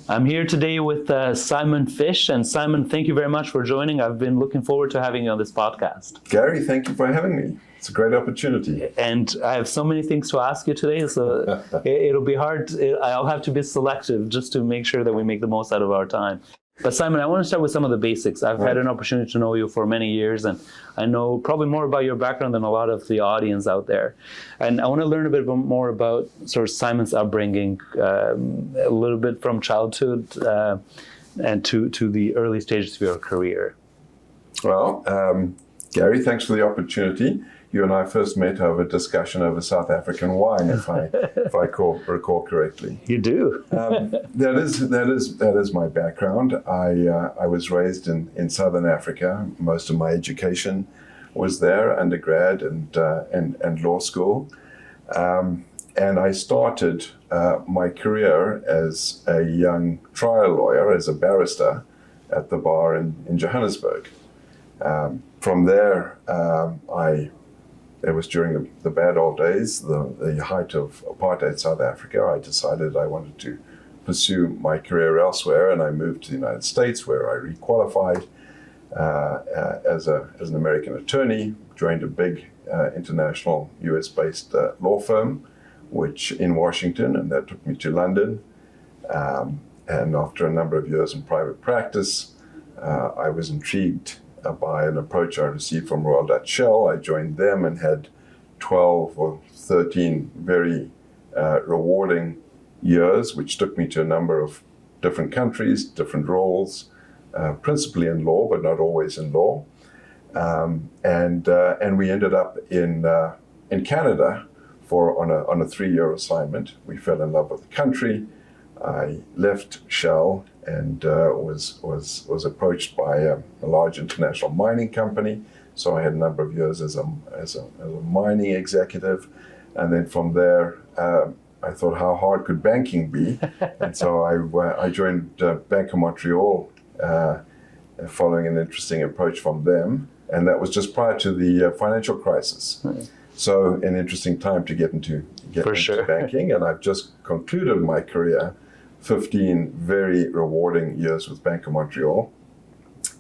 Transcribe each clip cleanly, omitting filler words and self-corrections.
I'm here today with Simon Fish. And Simon, thank you very much for joining. I've been looking forward to having you on this podcast. Gary, thank you for having me. It's a great opportunity. And I have so many things to ask you today, so it'll be hard. I'll have to be selective just to make sure that we make the most out of our time. But Simon, I want to start with some of the basics. I've had an opportunity to know you for many years, and I know probably more about your background than a lot of the audience out there. And I want to learn a bit more about sort of Simon's upbringing, a little bit from childhood and to the early stages of your career. Well, Gary, thanks for the opportunity. You and I first met over a discussion over South African wine, if I recall correctly. You do. That is my background. I was raised in Southern Africa. Most of my education was there, undergrad and law school. And I started my career as a young trial lawyer, as a barrister at the bar in Johannesburg. From there, it was during the bad old days, the height of apartheid South Africa. I decided I wanted to pursue my career elsewhere, and I moved to the United States, where I requalified as an American attorney, joined a big international US-based law firm, which in Washington, and that took me to London. And after a number of years in private practice, I was intrigued by an approach I received from Royal Dutch Shell. I joined them and had 12 or 13 very rewarding years, which took me to a number of different countries, different roles, principally in law, but not always in law. And we ended up in Canada on a 3-year assignment. We fell in love with the country. I left Shell and was approached by a large international mining company. So I had a number of years as a mining executive, and then from there I thought, how hard could banking be? And so I joined Bank of Montreal, following an interesting approach from them, and that was just prior to the financial crisis. Right. So an interesting time to get into banking, and I've just concluded my career. 15 very rewarding years with Bank of Montreal.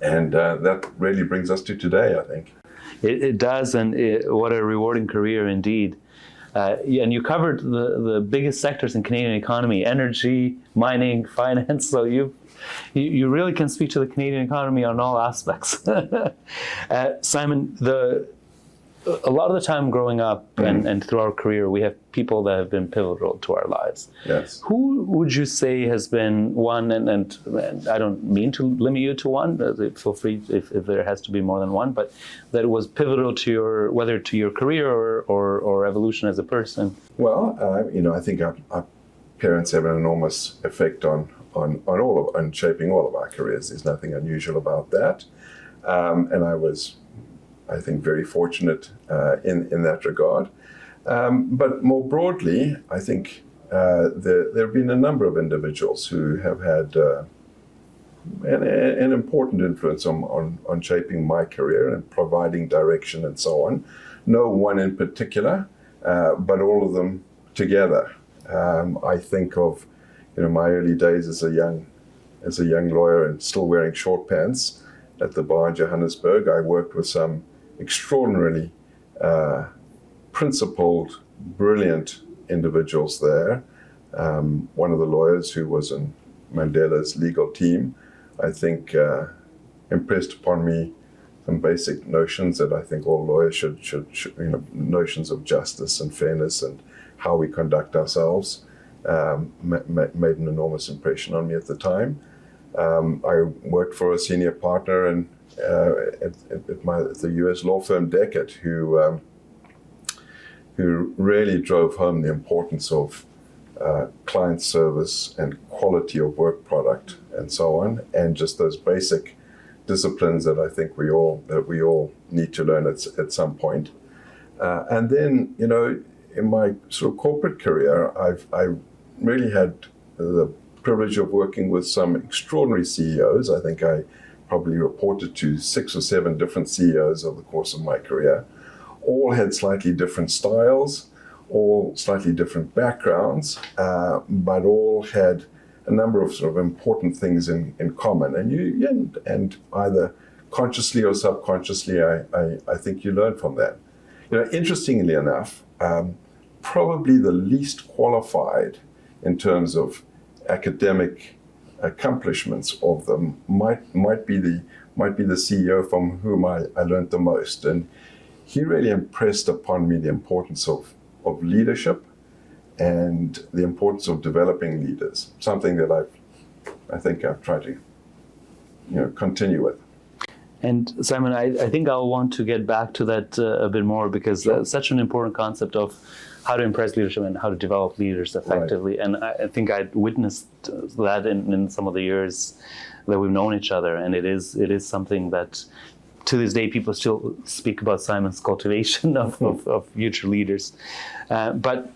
And that really brings us to today, I think. It does, and what a rewarding career indeed. And you covered the biggest sectors in Canadian economy: energy, mining, finance. So you really can speak to the Canadian economy on all aspects. Simon, a lot of the time growing up and through our career, we have people that have been pivotal to our lives. Yes. Who would you say has been one, and I don't mean to limit you to one, feel free if there has to be more than one, but that was pivotal to whether to your career or evolution as a person? Well, I think our parents have an enormous effect on shaping all of our careers. There's nothing unusual about that. And I think very fortunate in that regard. But more broadly, I think there have been a number of individuals who have had an important influence on shaping my career and providing direction and so on. No one in particular, but all of them together. I think of my early days as a young lawyer and still wearing short pants at the bar in Johannesburg. I worked with some extraordinarily principled, brilliant individuals there. One of the lawyers who was in Mandela's legal team, I think, impressed upon me some basic notions that I think all lawyers should notions of justice and fairness and how we conduct ourselves. Made an enormous impression on me at the time. I worked for a senior partner at the U.S. law firm Deckett, who really drove home the importance of client service and quality of work product and so on, and just those basic disciplines that I think we all need to learn at some point. And then, in my sort of corporate career, I really had the privilege of working with some extraordinary CEOs. I think I probably reported to 6 or 7 different CEOs over the course of my career. All had slightly different styles, all slightly different backgrounds, but all had a number of sort of important things in common, and either consciously or subconsciously, I think you learn from that. Interestingly enough, probably the least qualified in terms of academic accomplishments of them might be the CEO from whom I learned the most, and he really impressed upon me the importance of leadership and the importance of developing leaders, something that I think I've tried to continue with. And Simon, I think I'll want to get back to that a bit more, because that's such an important concept of how to impress leadership and how to develop leaders effectively. Right. And I think I witnessed that in some of the years that we've known each other, and it is something that to this day people still speak about Simon's cultivation of future leaders. But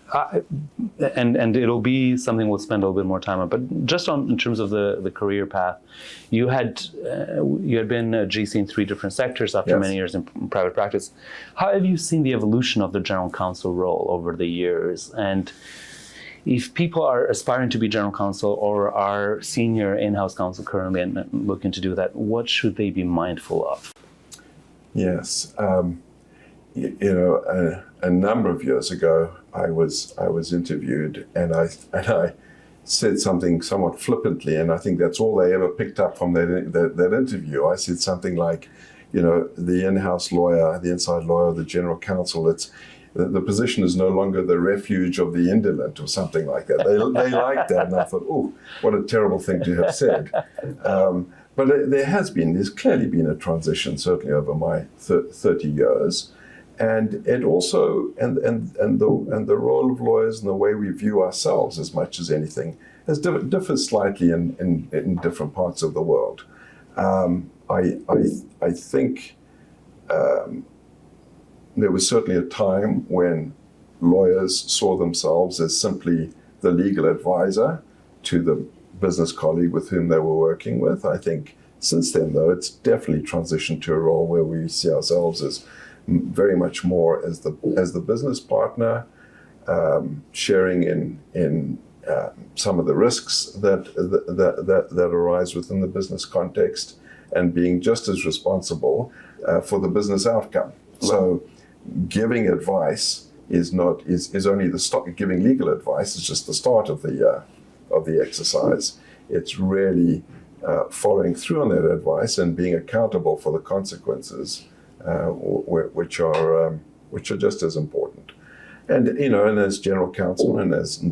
it'll be something we'll spend a little bit more time on. But just in terms of the career path, you had been a GC in 3 different sectors after many years in private practice. How have you seen the evolution of the general counsel role over the years? And if people are aspiring to be general counsel or are senior in-house counsel currently and looking to do that, what should they be mindful of? Yes. A number of years ago, I was interviewed, and I said something somewhat flippantly, and I think that's all they ever picked up from that interview. I said something like, the in-house lawyer, the inside lawyer, the general counsel, the position is no longer the refuge of the indolent, or something like that. They liked that, and I thought, oh, what a terrible thing to have said. But there's clearly been a transition, certainly over my 30 years. And it also, and the role of lawyers and the way we view ourselves as much as anything differs slightly in different parts of the world. I think there was certainly a time when lawyers saw themselves as simply the legal advisor to the business colleague with whom they were working with. I think since then, though, it's definitely transitioned to a role where we see ourselves as very much more as the business partner, sharing in some of the risks that arise within the business context, and being just as responsible for the business outcome. So, giving advice is only the start. Giving legal advice is just the start of the exercise. It's really following through on that advice and being accountable for the consequences, which are just as important. And and as general counsel, and as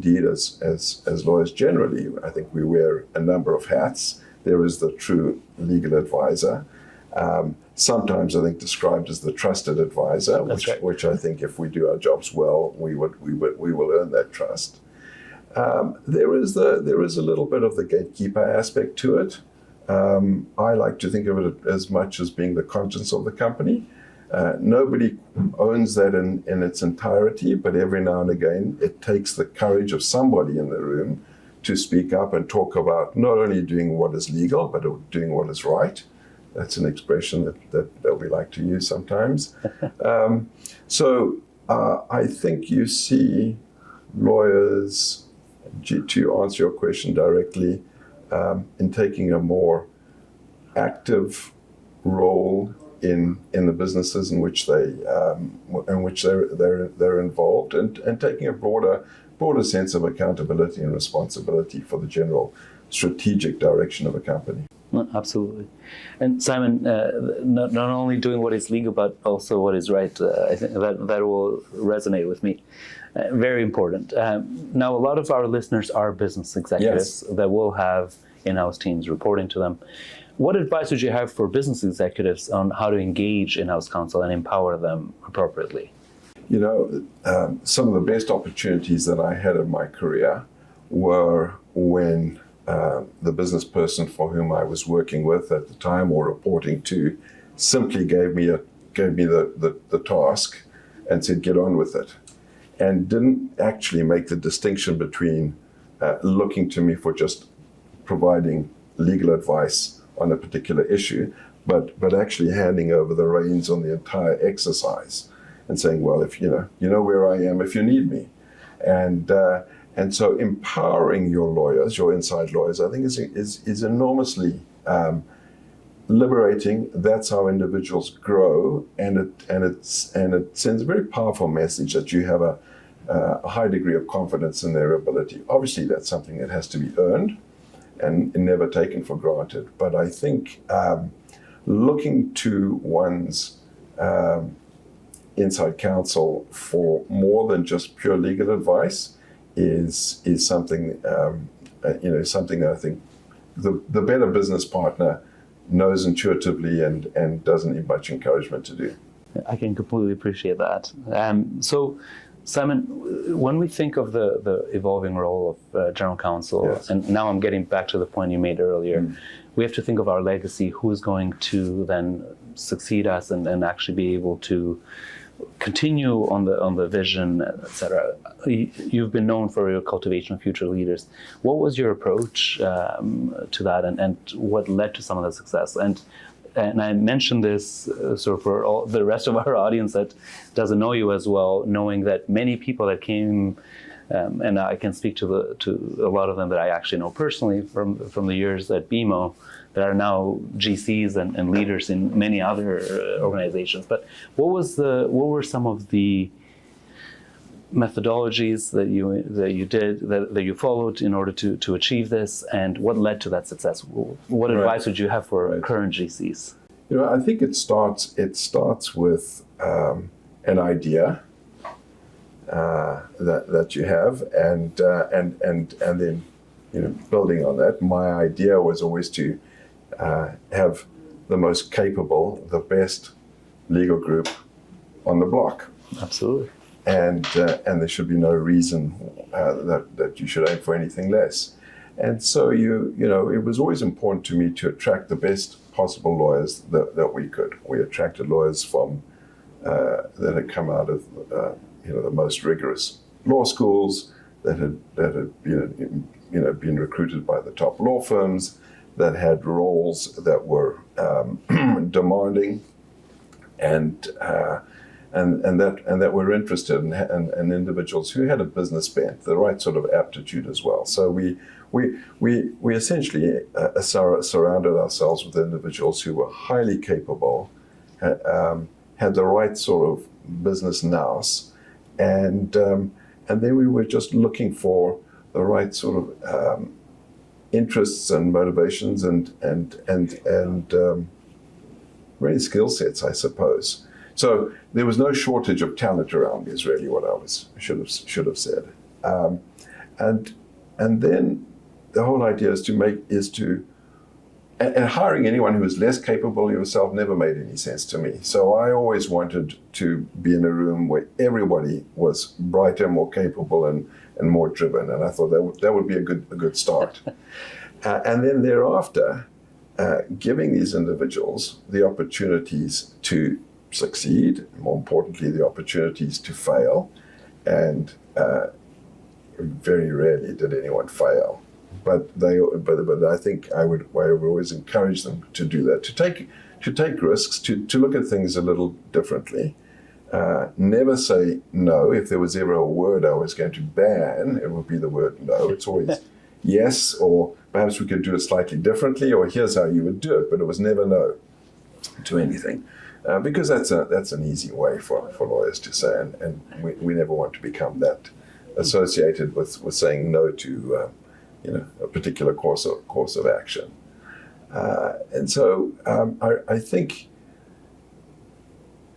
lawyers generally, I think we wear a number of hats. There is the true legal advisor, sometimes I think described as the trusted advisor, which I think if we do our jobs well, we will earn that trust. There is a little bit of the gatekeeper aspect to it. I like to think of it as much as being the conscience of the company. Nobody owns that in its entirety, but every now and again, it takes the courage of somebody in the room to speak up and talk about not only doing what is legal, but doing what is right. That's an expression that we like to use sometimes. So I think you see lawyers, to answer your question directly, in taking a more active role in the businesses in which they're involved, and taking a broader sense of accountability and responsibility for the general strategic direction of a company. Absolutely. And Simon, not only doing what is legal, but also what is right, I think that will resonate with me. Very important. Now, a lot of our listeners are business executives that will have in-house teams reporting to them. What advice would you have for business executives on how to engage in-house counsel and empower them appropriately? Some of the best opportunities that I had in my career were when the business person for whom I was working with at the time or reporting to simply gave me the task and said, get on with it, and didn't actually make the distinction between looking to me for just providing legal advice on a particular issue, but actually handing over the reins on the entire exercise and saying, well, if you know where I am if you need me. And And so empowering your lawyers, your inside lawyers, I think is enormously liberating. That's how individuals grow, and it sends a very powerful message that you have a high degree of confidence in their ability. Obviously, that's something that has to be earned and never taken for granted. But I think looking to one's inside counsel for more than just pure legal advice is something something that I think the better business partner knows intuitively and doesn't need much encouragement to do. I can completely appreciate that. So, Simon, when we think of the evolving role of general counsel, yes. and now I'm getting back to the point you made earlier, we have to think of our legacy, who's going to then succeed us and actually be able to continue on the vision, etc. You've been known for your cultivation of future leaders. What was your approach to that, and what led to some of the success? And I mentioned this sort of for all the rest of our audience that doesn't know you as well, knowing that many people that came, and I can speak to a lot of them that I actually know personally from the years at BMO, that are now GCs and leaders in many other organizations. But what were some of the methodologies that you followed in order to achieve this, and what led to that success? What advice would you have for current GCs? I think it starts with an idea that you have, and then building on that. My idea was always to have the most capable, the best legal group on the block. Absolutely. And there should be no reason that you should aim for anything less. And so it was always important to me to attract the best possible lawyers that we could. We attracted lawyers from that had come out of the most rigorous law schools, that had been recruited by the top law firms, that had roles that were demanding and that were interested in individuals who had a business bent, the right sort of aptitude as well. So we essentially surrounded ourselves with individuals who were highly capable, had the right sort of business nous, and then we were just looking for the right sort of interests and motivations and really skill sets, I suppose. So there was no shortage of talent around me, is really what I should have said. And then the whole idea and hiring anyone who was less capable of yourself never made any sense to me. So I always wanted to be in a room where everybody was brighter, more capable, and more driven. And I thought that would be a good start. And then thereafter, giving these individuals the opportunities to succeed, more importantly, the opportunities to fail. And very rarely did anyone fail. But I think I would always encourage them to do that, to take risks, to look at things a little differently. Never say no. If there was ever a word I was going to ban, it would be the word no. It's always yes, or perhaps we could do it slightly differently, or here's how you would do it. But it was never no to anything, because that's an easy way for lawyers to say, and we never want to become that associated with saying no to a particular course of action. And so I think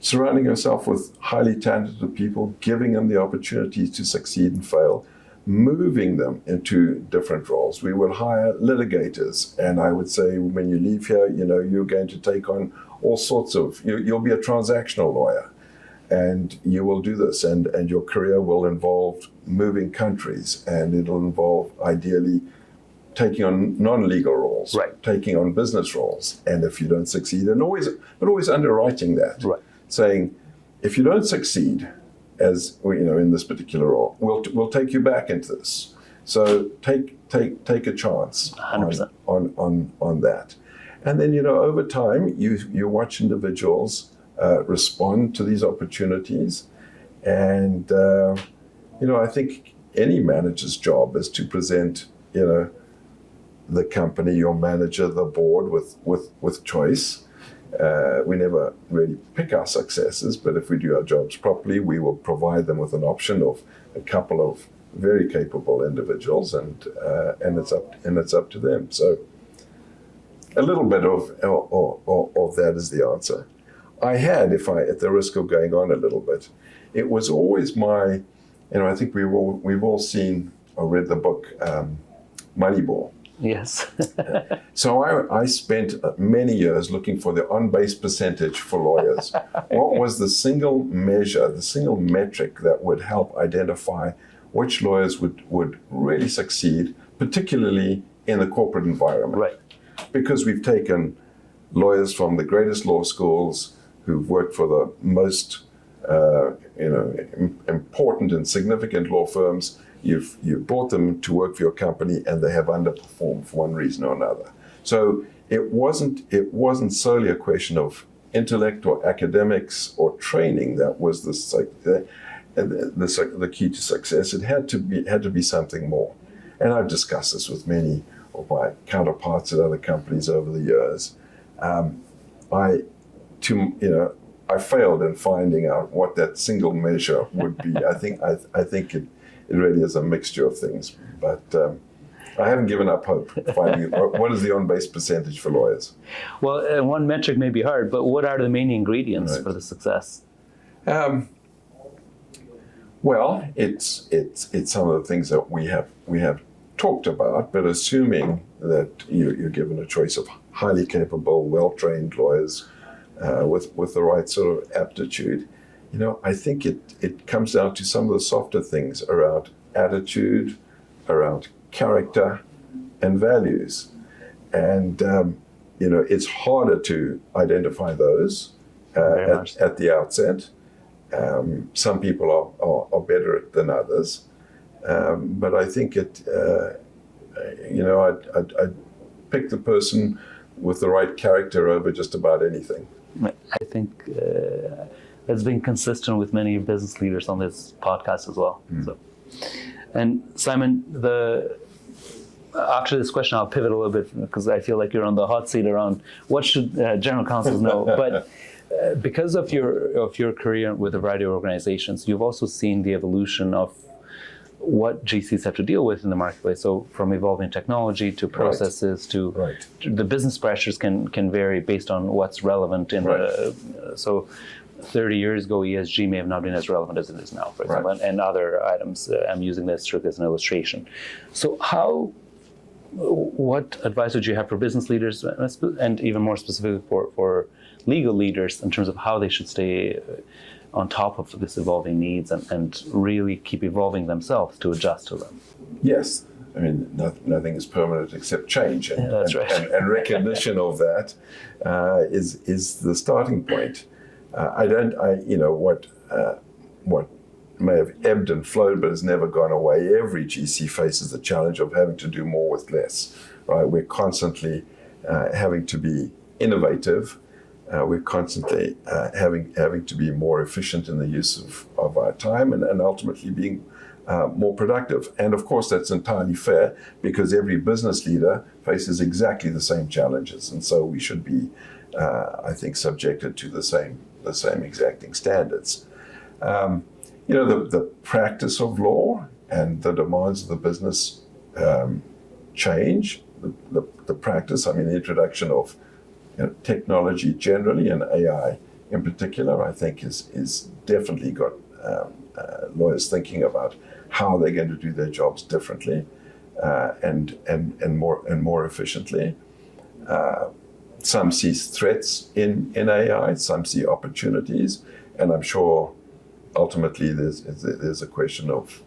surrounding yourself with highly talented people, giving them the opportunities to succeed and fail, moving them into different roles. We will hire litigators, and I would say when you leave here, you're going to take on all sorts of, you'll be a transactional lawyer, and you will do this, and your career will involve moving countries, and it'll involve ideally taking on non-legal roles, right, taking on business roles. And if you don't succeed, but always underwriting that, right, saying, if you don't succeed, as in this particular role, we'll take you back into this. So take a chance 100%. on that. And then over time you watch individuals respond to these opportunities, and I think any manager's job is to present, the company, your manager, the board with choice. We never really pick our successes, but if we do our jobs properly, we will provide them with an option of a couple of very capable individuals, and it's up to them. So a little bit of that is the answer. I had, at the risk of going on a little bit, it was always my, I think we've all seen or read the book Moneyball. Yes. So I spent many years looking for the on-base percentage for lawyers. What was the single measure, the single metric that would help identify which lawyers would really succeed, particularly in the corporate environment? Right. Because we've taken lawyers from the greatest law schools who've worked for the most important and significant law firms. You've brought them to work for your company, and they have underperformed for one reason or another. So it wasn't solely a question of intellect or academics or training that was the key to success. It had to be something more. And I've discussed this with many of my counterparts at other companies over the years. I failed in finding out what that single measure would be. I think it really is a mixture of things, but I haven't given up hope finding what is the on-base percentage for lawyers. Well, one metric may be hard, but what are the main ingredients for the success? Well, it's some of the things that we have talked about, but assuming that you're given a choice of highly capable, well-trained lawyers with the right sort of aptitude, I think it comes down to some of the softer things around attitude, around character, and values. And, it's harder to identify those at the outset. Some people are better than others. But I think I'd pick the person with the right character over just about anything. I think that's been consistent with many business leaders on this podcast as well. So, and Simon, after this question, I'll pivot a little bit because I feel like you're on the hot seat around what should general counsels know. But because of your career with a variety of organizations, you've also seen the evolution of what GCs have to deal with in the marketplace. So from evolving technology to processes to the business pressures can vary based on what's relevant in so 30 years ago, ESG may have not been as relevant as it is now, for example, and other items. I'm using this strictly as an illustration. So what advice would you have for business leaders, and even more specifically for legal leaders, in terms of how they should stay on top of this evolving needs and really keep evolving themselves to adjust to them? Yes. I mean, nothing is permanent except change. And, that's right. and recognition of that is the starting point. What may have ebbed and flowed but has never gone away. Every GC faces the challenge of having to do more with less, right? We're constantly having to be innovative. We're constantly having to be more efficient in the use of our time and ultimately being more productive. And of course, that's entirely fair because every business leader faces exactly the same challenges. And so we should be, I think, subjected to the same exacting standards. The practice of law and the demands of the business change. The practice, the introduction of technology generally and AI in particular, I think is definitely got lawyers thinking about how they're going to do their jobs differently and more efficiently. Some see threats in AI, some see opportunities, and I'm sure ultimately there's a question of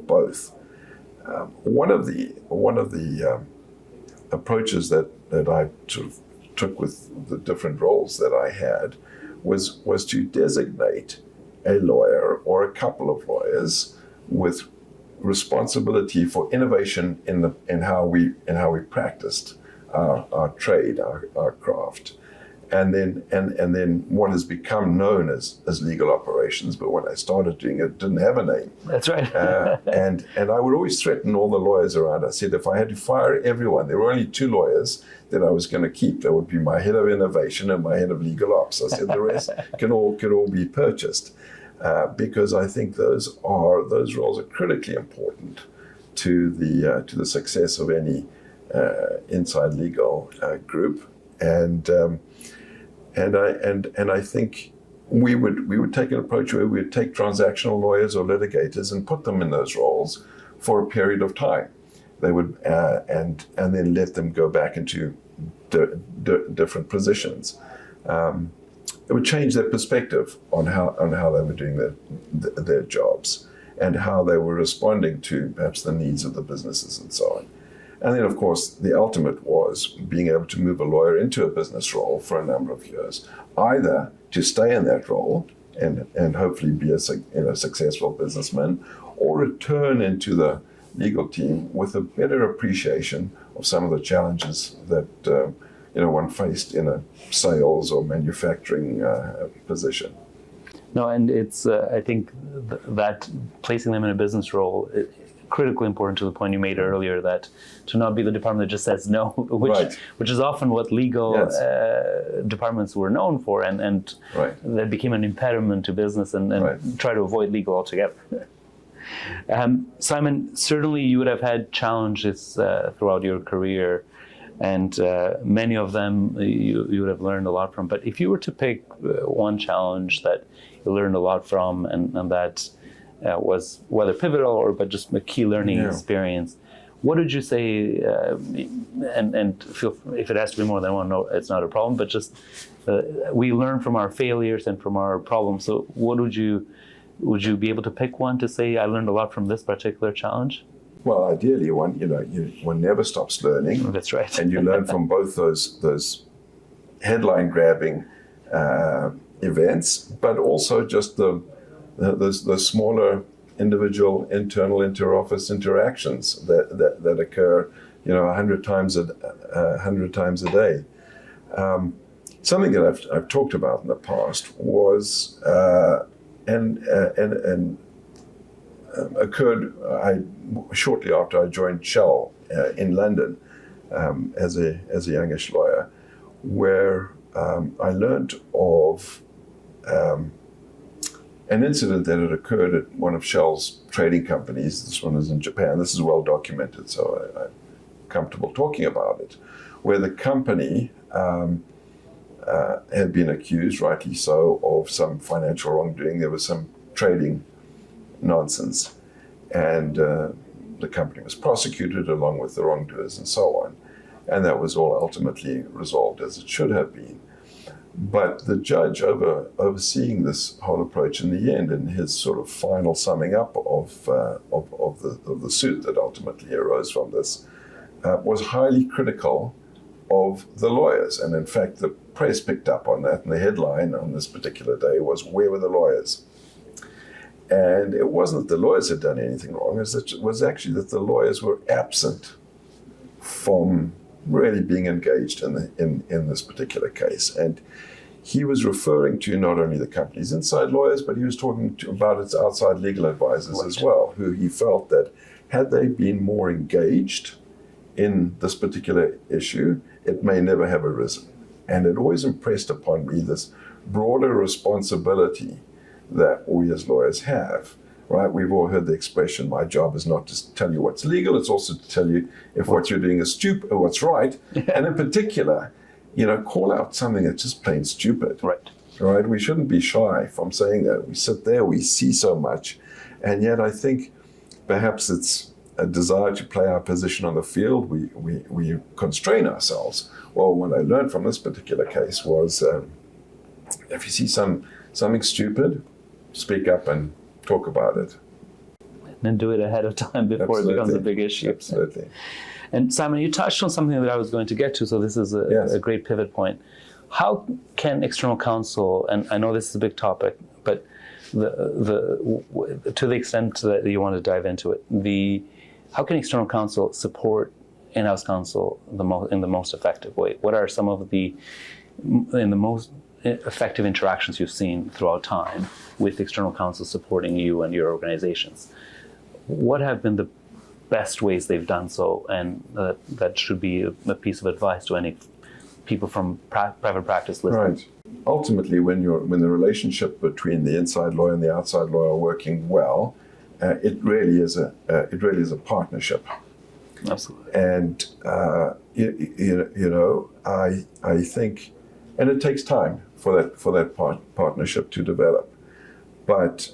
both. One of the approaches that I sort of took with the different roles that I had was to designate a lawyer or a couple of lawyers with responsibility for innovation in how we practiced our trade, our craft. and then what has become known as legal operations. But when I started doing it didn't have a name. That's right. And I would always threaten all the lawyers around. I said, if I had to fire everyone, there were only 2 lawyers that I was going to keep. That would be my head of innovation and my head of legal ops. I said the rest can all be purchased, because I think those roles are critically important to the success of any inside legal group. And I think we would take an approach where we would take transactional lawyers or litigators and put them in those roles for a period of time. They would and then let them go back into different positions. It would change their perspective on how they were doing their jobs and how they were responding to perhaps the needs of the businesses and so on. And then, of course, the ultimate was being able to move a lawyer into a business role for a number of years, either to stay in that role and hopefully be a successful businessman, or return into the legal team with a better appreciation of some of the challenges that one faced in a sales or manufacturing position. No, and it's I think that placing them in a business role is critically important to the point you made earlier, that to not be the department that just says no, which is often what legal departments were known for, and that became an impediment to business and try to avoid legal altogether. Simon, certainly you would have had challenges throughout your career, and many of them you would have learned a lot from. But if you were to pick one challenge that you learned a lot from, and that was whether pivotal or but just a key learning experience, what would you say? And feel, if it has to be more than one, no, it's not a problem. But just we learn from our failures and from our problems. So what would you be able to pick one to say I learned a lot from this particular challenge? Well, ideally, one never stops learning. That's right. And you learn from both those headline-grabbing events, but also just the smaller individual internal inter-office interactions that occur, 100 times a day. Something that I've talked about in the past was occurred shortly after I joined Shell in London as a youngish lawyer, where I learned of an incident that had occurred at one of Shell's trading companies. This one is in Japan. This is well documented, so I'm comfortable talking about it, where the company had been accused, rightly so, of some financial wrongdoing. There was some trading nonsense, and the company was prosecuted along with the wrongdoers and so on, and that was all ultimately resolved as it should have been. But the judge overseeing this whole approach in the end, in his sort of final summing up of the suit that ultimately arose from this, was highly critical of the lawyers. And in fact, the press picked up on that, and the headline on this particular day was, "Where were the lawyers?" And it wasn't that the lawyers had done anything wrong, it was actually that the lawyers were absent from really being engaged in this particular case. And he was referring to not only the company's inside lawyers, but he was talking about its outside legal advisors as well, who he felt that had they been more engaged in this particular issue, it may never have arisen. And it always impressed upon me this broader responsibility that we as lawyers have, right? We've all heard the expression, my job is not to tell you what's legal, it's also to tell you if what you're doing is stupid or what's right. And in particular, call out something that's just plain stupid. Right? We shouldn't be shy from saying that. We sit there, we see so much, and yet I think perhaps it's a desire to play our position on the field. We constrain ourselves. Well, what I learned from this particular case was if you see something stupid, speak up and talk about it. And do it ahead of time before it becomes a big issue. Absolutely. And Simon, you touched on something that I was going to get to, so this is a great pivot point. How can external counsel, and I know this is a big topic, but to the extent that you want to dive into it, how can external counsel support in-house counsel in the most effective way? What are some of the in the most effective interactions you've seen throughout time with external counsel supporting you and your organizations? What have been the best ways they've done so, and that should be a piece of advice to any people from private practice listening? Right. Ultimately, when the relationship between the inside lawyer and the outside lawyer are working well, it really is a partnership. Absolutely. And I think, and it takes time for that partnership to develop. But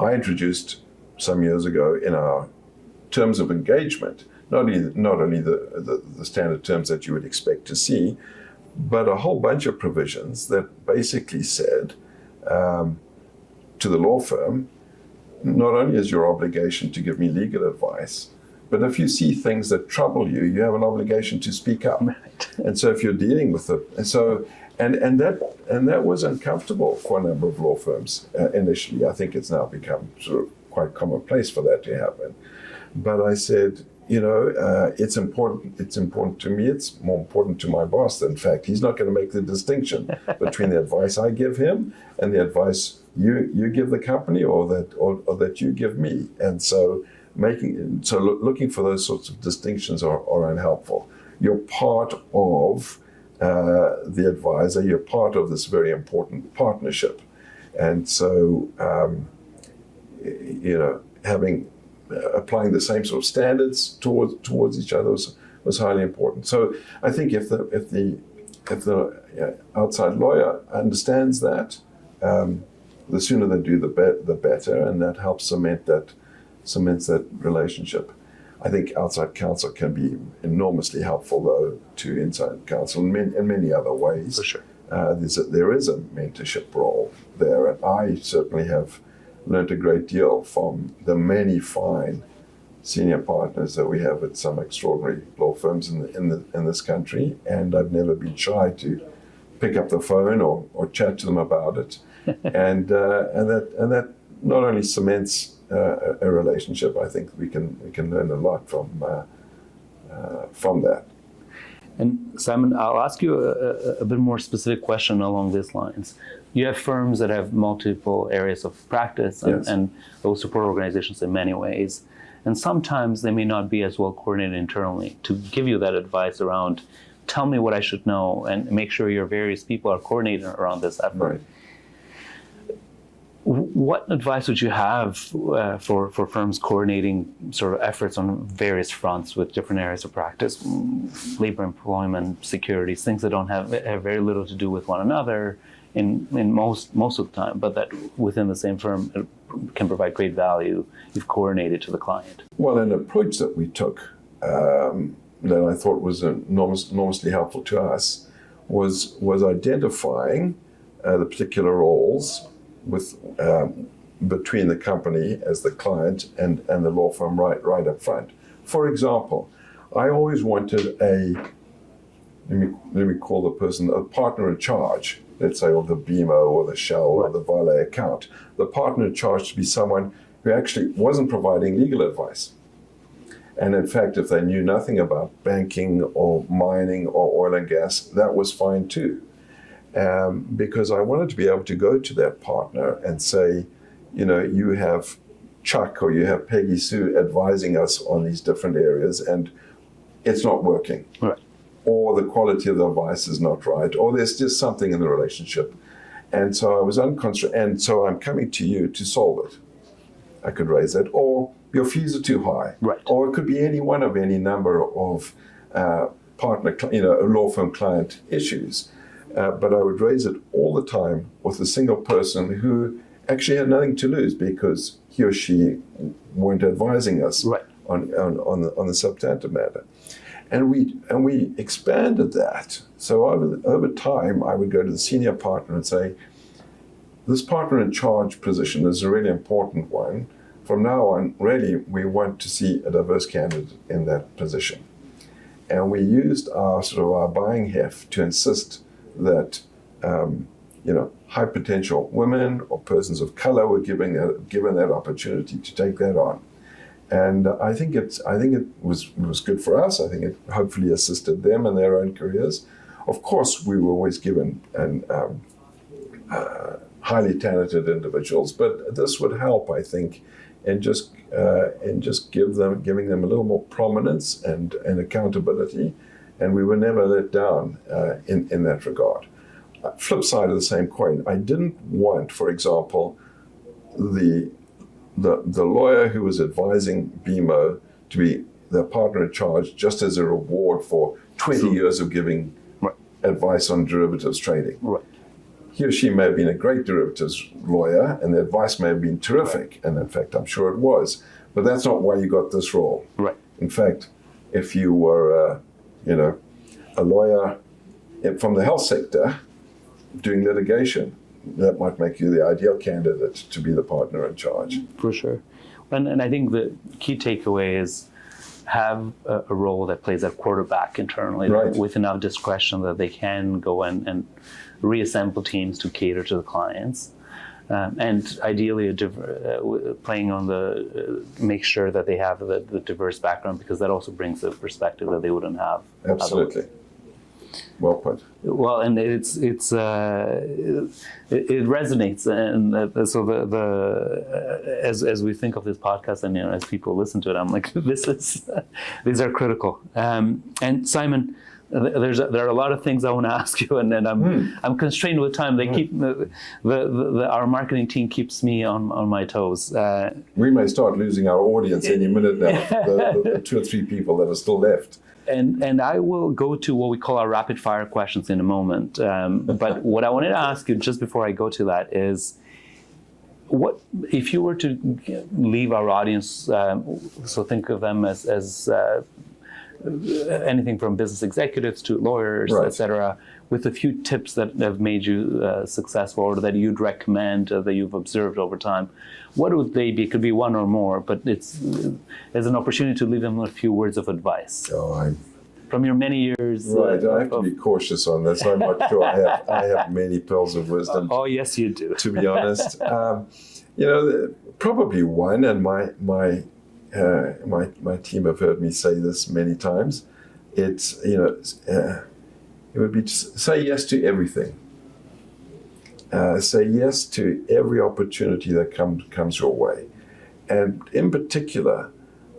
I introduced some years ago in our terms of engagement, not only the standard terms that you would expect to see, but a whole bunch of provisions that basically said to the law firm, not only is your obligation to give me legal advice, but if you see things that trouble you, you have an obligation to speak up. Right. And so if you're dealing with it, and that was uncomfortable for a number of law firms initially. I think it's now become sort of quite commonplace for that to happen. But I said, it's important. It's important to me. It's more important to my boss. In fact, he's not going to make the distinction between the advice I give him and the advice you give the company, or that you give me. And so looking for those sorts of distinctions are unhelpful. You're part of the advisor. You're part of this very important partnership, and so applying the same sort of standards towards each other was highly important. So I think if the outside lawyer understands that, the sooner they do, the better, and that helps cements that relationship. I think outside counsel can be enormously helpful, though, to inside counsel in many other ways. For sure. There is a mentorship role there, and I certainly have learned a great deal from the many fine senior partners that we have at some extraordinary law firms in this country, and I've never been shy to pick up the phone or chat to them about it, and that not only cements a relationship. I think we can learn a lot from that. And Simon, I'll ask you a bit more specific question along these lines. You have firms that have multiple areas of practice, Yes. and those support organizations in many ways. And sometimes they may not be as well coordinated internally to give you that advice around, tell me what I should know, and make sure your various people are coordinated around this effort. Right. What advice would you have for firms coordinating sort of efforts on various fronts with different areas of practice, labor, employment, securities, things that don't have very little to do with one another in most of the time, but that within the same firm can provide great value if coordinated to the client? Well, an approach that we took that I thought was enormously helpful to us was identifying the particular roles between the company as the client and the law firm right up front. For example, I always wanted let me call the person a partner in charge, let's say of the BMO or the Shell or the Vale account. The partner in charge to be someone who actually wasn't providing legal advice. And in fact, if they knew nothing about banking or mining or oil and gas, that was fine too. Because I wanted to be able to go to that partner and say, you have Chuck or you have Peggy Sue advising us on these different areas, and it's not working. Right. Or the quality of the advice is not right, or there's just something in the relationship. And so I was and so I'm coming to you to solve it. I could raise that, or your fees are too high. Right. Or it could be any one of any number of law firm client issues. But I would raise it all the time with a single person who actually had nothing to lose because he or she weren't advising us Right. on the substantive matter. And we expanded that. So over time, I would go to the senior partner and say, this partner in charge position is a really important one. From now on, really, we want to see a diverse candidate in that position. And we used our buying heft to insist that high potential women or persons of color were given that opportunity to take that on. And I think it was good for us. I think it hopefully assisted them in their own careers. Of course, we were always given highly talented individuals, but this would help, I think, in just giving them a little more prominence and accountability, and we were never let down in that regard. Flip side of the same coin, I didn't want, for example, the lawyer who was advising BMO to be the partner in charge just as a reward for 20 years of giving advice on derivatives trading. Right. He or she may have been a great derivatives lawyer, and the advice may have been terrific, and in fact, I'm sure it was. But that's not why you got this role. Right. In fact, if you were, a lawyer from the health sector doing litigation, that might make you the ideal candidate to be the partner in charge. For sure. And I think the key takeaway is have a role that plays a quarterback internally with enough discretion that they can go and reassemble teams to cater to the clients. And ideally, playing on make sure that they have the diverse background, because that also brings a perspective that they wouldn't have. Absolutely. Otherwise. Well put. Well, and it resonates, and so as we think of this podcast, and as people listen to it, I'm like, these are critical. And Simon, there are a lot of things I want to ask you, and I'm constrained with time. They keep our marketing team keeps me on my toes. We may start losing our audience any minute now. The 2 or 3 people that are still left. And I will go to what we call our rapid fire questions in a moment. But what I wanted to ask you just before I go to that is, what if you were to leave our audience? So think of them as anything from business executives to lawyers, etc., with a few tips that have made you successful, or that you'd recommend, that you've observed over time. What would they be? It could be one or more, but it's an opportunity to leave them a few words of advice. From your many years. Right, I have to be cautious on this. I'm not sure I have many pearls of wisdom. Oh, yes, you do. To be honest, probably one, and my team have heard me say this many times. It's it would be to say yes to everything. Say yes to every opportunity that comes your way, and in particular,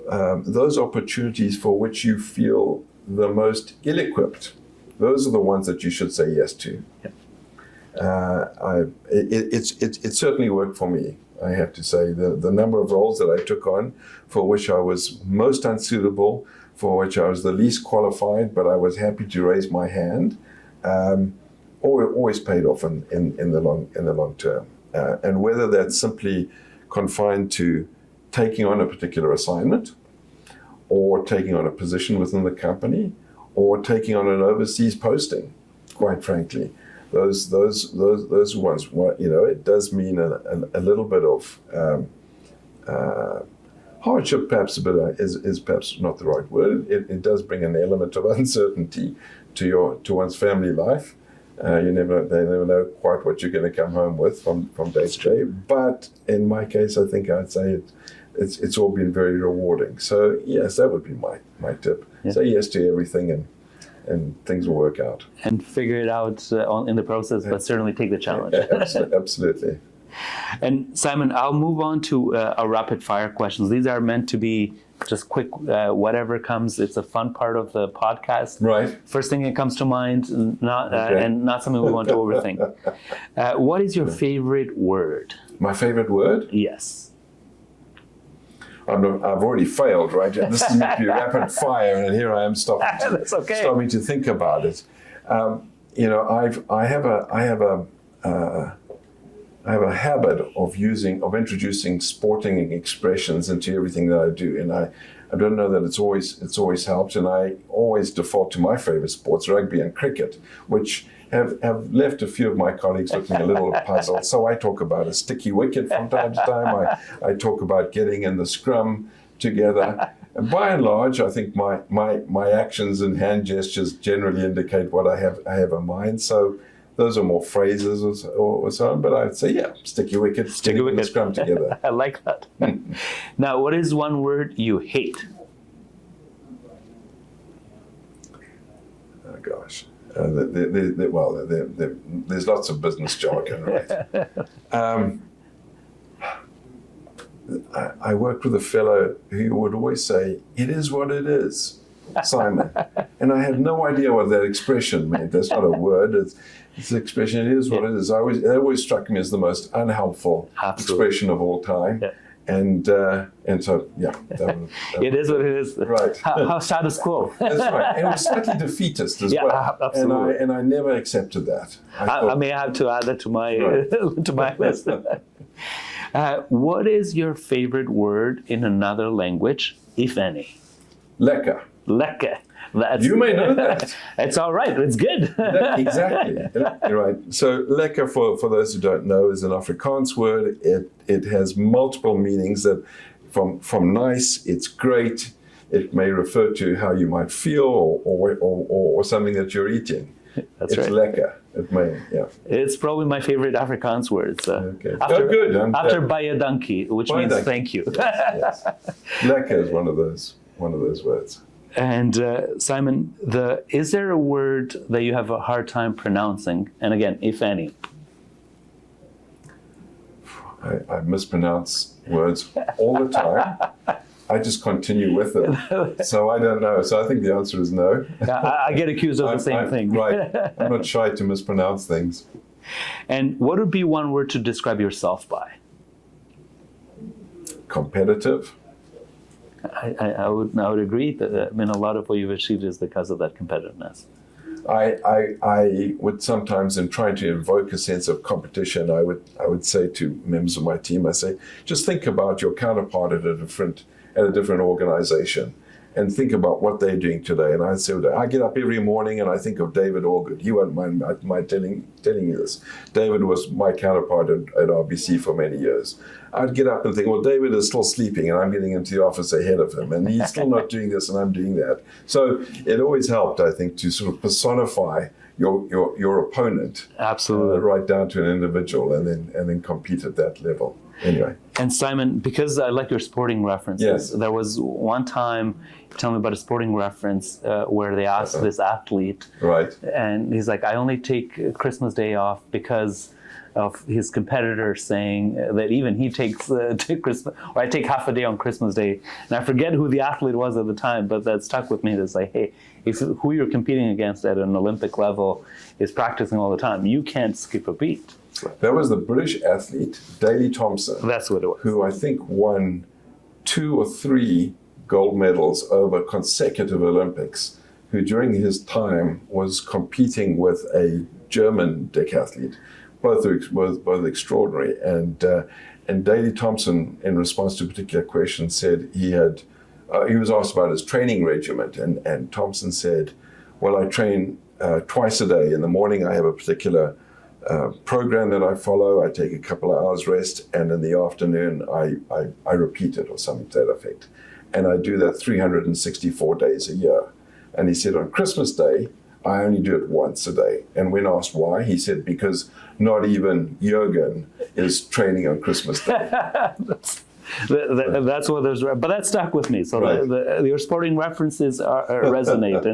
those opportunities for which you feel the most ill-equipped. Those are the ones that you should say yes to. Yep. It certainly worked for me. I have to say, the number of roles that I took on for which I was most unsuitable, for which I was the least qualified, but I was happy to raise my hand, always paid off in the long term. And whether that's simply confined to taking on a particular assignment, or taking on a position within the company, or taking on an overseas posting, quite frankly. Those ones, it does mean a little bit of hardship, perhaps, but is perhaps not the right word. It does bring an element of uncertainty to one's family life. They never know quite what you're going to come home with from day to day. But in my case, I think I'd say it's all been very rewarding. So yes, that would be my tip. Yeah. Say yes to everything, and things will work out. And figure it out in the process, but certainly take the challenge. Absolutely. And Simon, I'll move on to our rapid fire questions. These are meant to be just quick, whatever comes. It's a fun part of the podcast. Right. First thing that comes to mind, and not something we want to overthink. What is your favorite word? My favorite word? Yes. I've already failed, right? This is meant to be rapid fire, and here I am stopping to think about it. I have a habit of introducing sporting expressions into everything that I do, and I don't know that it's always helped, and I always default to my favorite sports, rugby and cricket, which have left a few of my colleagues looking a little puzzled. So I talk about a sticky wicket from time to time. I talk about getting in the scrum together. And by and large, I think my actions and hand gestures generally indicate what I have in mind. So those are more phrases or so on. But I'd say, sticky wicket, getting in the scrum together. I like that. Now, what is one word you hate? Oh, gosh. There's lots of business jargon, right? I worked with a fellow who would always say, "It is what it is, Simon." And I had no idea what that expression meant. That's not a word. It's an expression. It is what it is. It always struck me as the most unhelpful expression of all time. Yeah. And so, it is what it is. Right. How status quo. That's right. And it was slightly defeatist as well. Absolutely. And I never accepted that. I may have to add that to my to my list. What is your favorite word in another language, if any? Lekker. Lekker. You may know that. It's all right. It's good. Exactly. You're right. So lekker, for those who don't know, is an Afrikaans word. It has multiple meanings. That from nice, it's great. It may refer to how you might feel or something that you're eating. That's it's right. Lekker. It may, yeah. It's probably my favorite Afrikaans word. Okay. Good. After baie dankie, which means thank you. Yes. Lekker is one of those words. And Simon, is there a word that you have a hard time pronouncing? And again, if any. I mispronounce words all the time. I just continue with them. So I don't know. So I think the answer is no. I get accused of the same thing. Right. I'm not shy to mispronounce things. And what would be one word to describe yourself by? Competitive. I would agree that a lot of what you've achieved is because of that competitiveness. I would sometimes, in trying to invoke a sense of competition, I would say to members of my team, I say, just think about your counterpart at a different organization, and think about what they're doing today. And I say, I get up every morning and I think of David Allgood. You won't mind my telling you this. David was my counterpart at RBC for many years. I'd get up and think, well, David is still sleeping and I'm getting into the office ahead of him, and he's still not doing this and I'm doing that. So it always helped, I think, to sort of personify your opponent. Absolutely. Right down to an individual, and then compete at that level. Anyway. And Simon, because I like your sporting references, yes. There was one time, tell me about a sporting reference where they asked this athlete, right, and he's like, I only take Christmas Day off because of his competitor saying that even he takes Christmas, or I take half a day on Christmas Day. And I forget who the athlete was at the time, but that stuck with me. It's like, hey, if who you're competing against at an Olympic level is practicing all the time, you can't skip a beat. That was the British athlete, Daley Thompson. That's what it was. Who I think won 2 or 3 gold medals over consecutive Olympics, who during his time was competing with a German decathlete. Both extraordinary. And Daley Thompson, in response to a particular question, said he was asked about his training regimen, and Thompson said, well, I train twice a day. In the morning, I have a particular program that I follow. I take a couple of hours rest, and in the afternoon, I repeat it, or something to that effect. And I do that 364 days a year. And he said, on Christmas Day, I only do it once a day. And when asked why, he said, because not even Jürgen is training on Christmas Day. That's what there's, but that stuck with me. So right. Your sporting references resonate,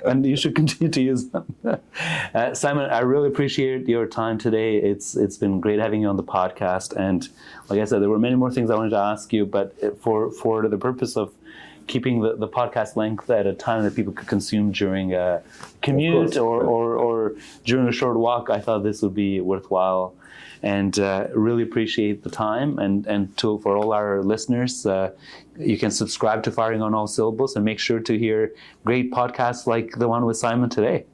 and you should continue to use them. Simon, I really appreciate your time today. It's been great having you on the podcast. And like I said, there were many more things I wanted to ask you, but for the purpose of keeping the podcast length at a time that people could consume during a commute or during a short walk, I thought this would be worthwhile. And really appreciate the time. And for all our listeners, you can subscribe to Firing on All Syllables and make sure to hear great podcasts like the one with Simon today.